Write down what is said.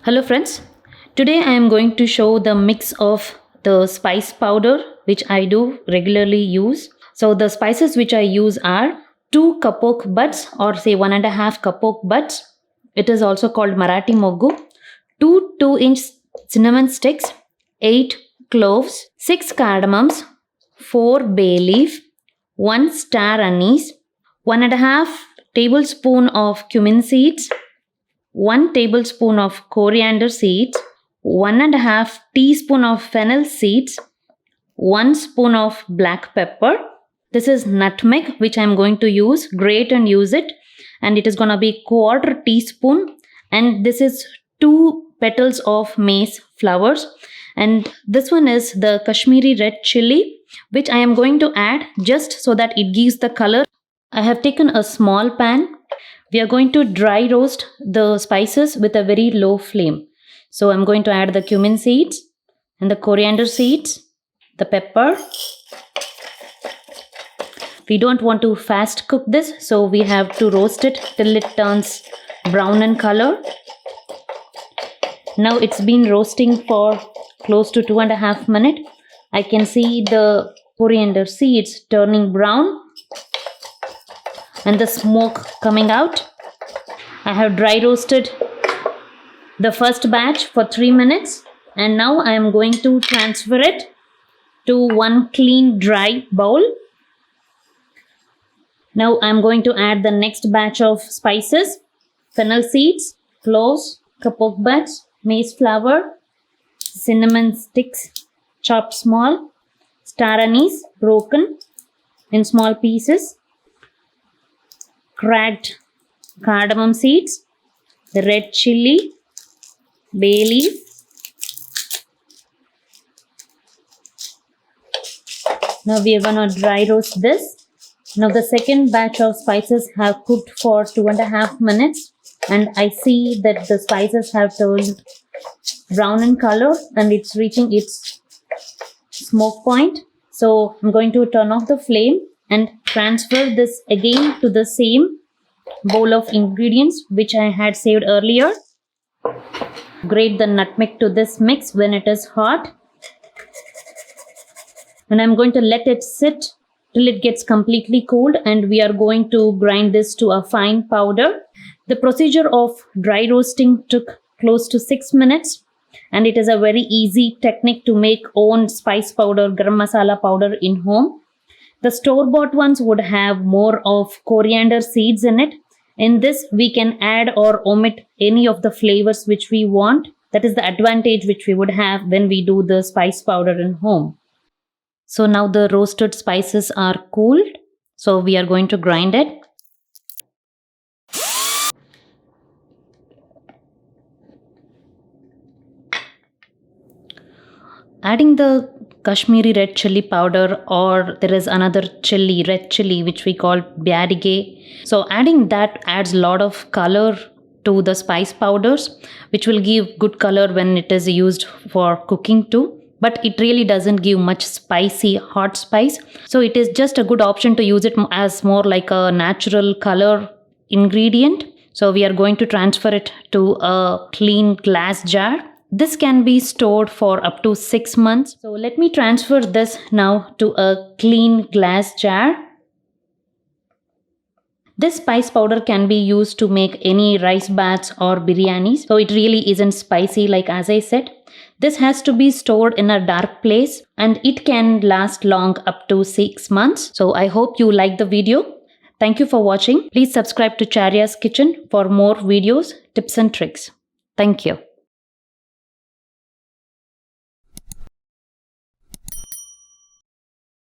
Hello friends, today I am going to show the mix of the spice powder which I do regularly use. So the spices which I use are 2 kapok buds or say 1.5 kapok buds. It is also called Marathi Moggu. 2 2-inch cinnamon sticks, 8 cloves, 6 cardamoms, 4 bay leaf, 1 star anise, 1.5 tablespoon of cumin seeds, 1 tablespoon of coriander seeds, 1.5 teaspoon of fennel seeds, 1 spoon of black pepper. This is nutmeg which I am going to use. Grate and use it, and it is going to be 1/4 teaspoon, and this is 2 petals of maize flowers, and this one is the Kashmiri red chili which I am going to add just so that it gives the color. I have taken a small pan. We are going to dry roast the spices with a very low flame. So I'm going to add the cumin seeds and the coriander seeds, the pepper. We don't want to fast cook this, so we have to roast it till it turns brown in color. Now it's been roasting for close to 2.5 minutes. I can see the coriander seeds turning brown and the smoke coming out. I have dry roasted the first batch for 3 minutes, and now I am going to transfer it to one clean dry bowl. Now I am going to add the next batch of spices: fennel seeds, cloves, kapok buds, maize flour, cinnamon sticks chopped small, star anise broken in small pieces, cracked cardamom seeds, the red chili, bay leaf, now we are going to dry roast this. Now the second batch of spices have cooked for 2.5 minutes, and I see that the spices have turned brown in color and it's reaching its smoke point. So I'm going to turn off the flame and transfer this again to the same bowl of ingredients which I had saved earlier. Grate the nutmeg to this mix when it is hot, and I'm going to let it sit till it gets completely cooled, and we are going to grind this to a fine powder. The procedure of dry roasting took close to 6 minutes, and it is a very easy technique to make own spice powder, garam masala powder in home. The store-bought ones would have more of coriander seeds in it. In this, we can add or omit any of the flavors which we want. That is the advantage which we would have when we do the spice powder in home. So now the roasted spices are cooled. So we are going to grind it. Adding the Kashmiri red chili powder, or there is another chili, red chili, which we call Byadige. So adding that adds a lot of color to the spice powders, which will give good color when it is used for cooking too. But it really doesn't give much spicy, hot spice. So it is just a good option to use it as more like a natural color ingredient. So we are going to transfer it to a clean glass jar. This can be stored for up to 6 months. So let me transfer this now to a clean glass jar. This spice powder can be used to make any rice baths or biryanis. So it really isn't spicy, like as I said. This has to be stored in a dark place, and it can last long, up to 6 months. So I hope you like the video. Thank you for watching. Please subscribe to Charya's Kitchen for more videos, tips and tricks. Thank you.